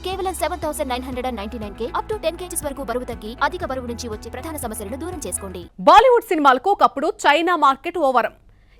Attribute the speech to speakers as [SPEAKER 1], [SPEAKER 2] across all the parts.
[SPEAKER 1] కేవలం 7,999K up to 10 kgs వరకు బరువు తగ్గి అధిక బరువు నుంచి వచ్చే ప్రధాన సమస్యలను దూరం చేసుకోండి.
[SPEAKER 2] బాలీవుడ్ సినిమాలకు ఒకప్పుడు చైనా మార్కెట్ ఓవరం.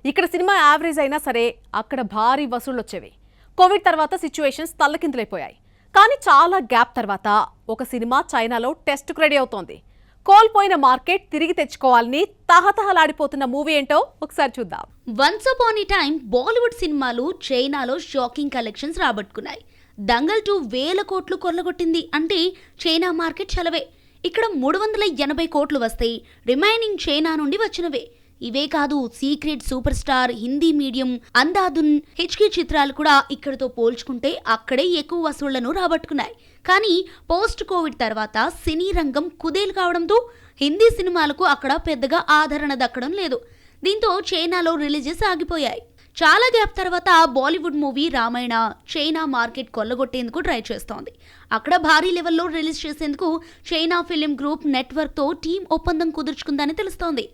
[SPEAKER 2] ఇక్కడ సినిమా యావరేజ్ అయినా సరే అక్కడ భారీ వసూళ్లు వచ్చేవి. కోవిడ్ తర్వాత సిచ్యువేషన్స్ తల్లకిందులైపోయాయి. కానీ చాలా గ్యాప్ తర్వాత ఒక సినిమా చైనాలో టెస్ట్కు రెడీ అవుతోంది. కోల్పోయిన మార్కెట్ తిరిగి తెచ్చుకోవాలని తహతహలాడిపోతున్న మూవీ ఏంటో ఒకసారి చూద్దాం.
[SPEAKER 3] వన్స్ అపాన్ ఏ టైం బాలీవుడ్ సినిమాలు చైనాలో షాకింగ్ కలెక్షన్స్ రాబట్టుకున్నాయి. దంగల్ 2 వేల కోట్లు కొల్లగొట్టింది అంటే చైనా మార్కెట్ చలవే. ఇక్కడ 380 కోట్లు వస్తే రిమైనింగ్ చైనా నుండి వచ్చినవే. ఇవే కాదు, secret super star, Hindi medium, Andhadhun, హెచ్కే చిత్రాలు కూడా ఇక్కడతో పోల్చుకుంటే అక్కడే ఎక్కువ వసూళ్లను రాబట్టుకున్నాయి. కానీ పోస్ట్ కోవిడ్ తర్వాత సినీ రంగం కుదేలు కావడంతో హిందీ సినిమాలకు అక్కడ పెద్దగా ఆదరణ దక్కడం లేదు. దీంతో చైనాలో రిలీజెస్ ఆగిపోయాయి. చాలా గ్యాప్ తర్వాత Bollywood movie Ramayana China market కొల్లగొట్టేందుకు ట్రై చేస్తోంది. అక్కడ భారీ లెవెల్లో రిలీజ్ చేసేందుకు చైనా ఫిలిం గ్రూప్ నెట్వర్క్తో టీం ఒప్పందం కుదుర్చుకుందని తెలుస్తోంది.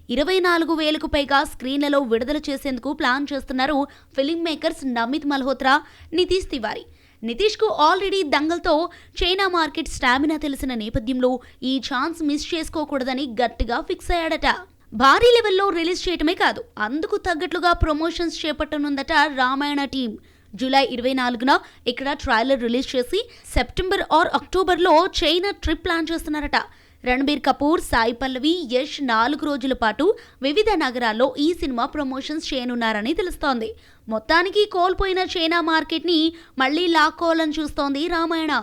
[SPEAKER 3] 24,000కు పైగా స్క్రీన్లలో విడుదల చేసేందుకు ప్లాన్ చేస్తున్నారు ఫిలిం మేకర్స్ నమిత్ మల్హోత్రా, నితీష్ తివారీ. నితీష్కు ఆల్రెడీ దంగల్తో చైనా మార్కెట్ స్టామినా తెలిసిన నేపథ్యంలో ఈ ఛాన్స్ మిస్ చేసుకోకూడదని గట్టిగా ఫిక్స్ అయ్యాడట. భారీ లెవెల్లో రిలీజ్ చేయటమే కాదు, అందుకు తగ్గట్లుగా ప్రమోషన్స్ చేపట్టనుందట రామాయణ టీం. జూలై 24న ఇక్కడ ట్రైలర్ రిలీజ్ చేసి సెప్టెంబర్ ఆర్ అక్టోబర్లో చైనా ట్రిప్ ప్లాన్ చేస్తున్నారట. రణబీర్ కపూర్, సాయి పల్లవి, యష్ 4 రోజుల పాటు వివిధ నగరాల్లో ఈ సినిమా ప్రమోషన్స్ చేయనున్నారని తెలుస్తోంది. మొత్తానికి కోల్పోయిన చైనా మార్కెట్ని మళ్లీ లాక్కోవాలని చూస్తోంది రామాయణ.